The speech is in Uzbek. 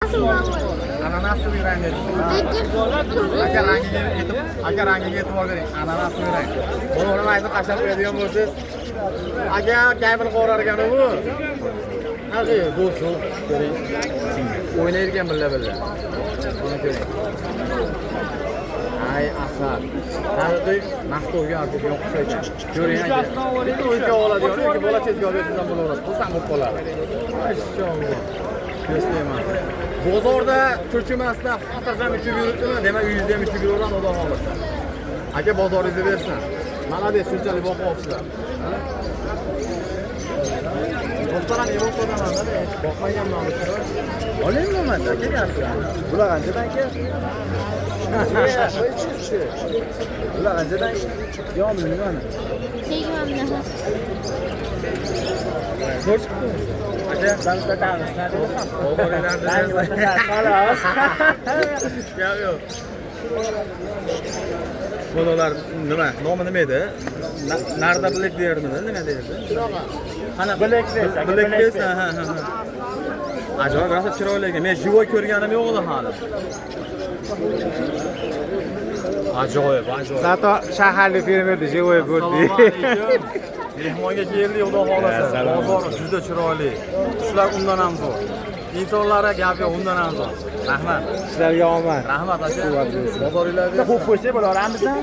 Ananas suvi rangi. Agar rangiga e'tibor bering. Ananas suvi rang. Buni nima aytib qashab qo'yadigan bo'lsangiz, aka kabel qo'rar ekan bu. Haqi do'stim, ko'ring. O'ynaydigan billa. Buni ko'ring. Ay asal. Haqiqiy maqtovga arzigan o'xshaydi. Ko'ring aka. Bitta o'ziga oladigan, yoki bola chizga olib bersangiz ham bo'laveradi. Xursand bo'lib qoladi. Mashalloh. Yo'qman. Bozorda ko'chamasida xotirjam ichib yuribdimi? Demak, uyingizda ham ichib yuraveradi, xudo xolasa. Aka bozoringizni bersin. Malades, shunchalik boqib olibsizlar. Do'stlar, Yevropadanman-da, boqmaganman buni. Olaymi bo'lmasa, kelyapti. Bular qanchadan aka? Bular qanchadan? Yo'qmi, nimani? Tegmamda. Zo'r chiqdi. Aka, Tanishamiz, nima deyapsan? Xolos. Yo'q. Bolalar nima? Nomi nima edi? Narda Black deyardimi? Nima deydi? Qana Black Face, Black Face, ha. Ajoyib, rosa chiroyli ekan. Men jivoy ko'rganim yo'q edi hali. Ajoyib. Zato shaharlik fermerda jivoy ko'rdi. Mehmonga keldik, xudo xolasa. Bozor juda chiroyli. Qushlar undan ham zo'r. Insonlarga gap yo'q, undan ham zo'r. Rahmat. Sizlarga omad. Rahmat aka. Bozoringlarda Xo'p qo'ysak bo'laveramizmi?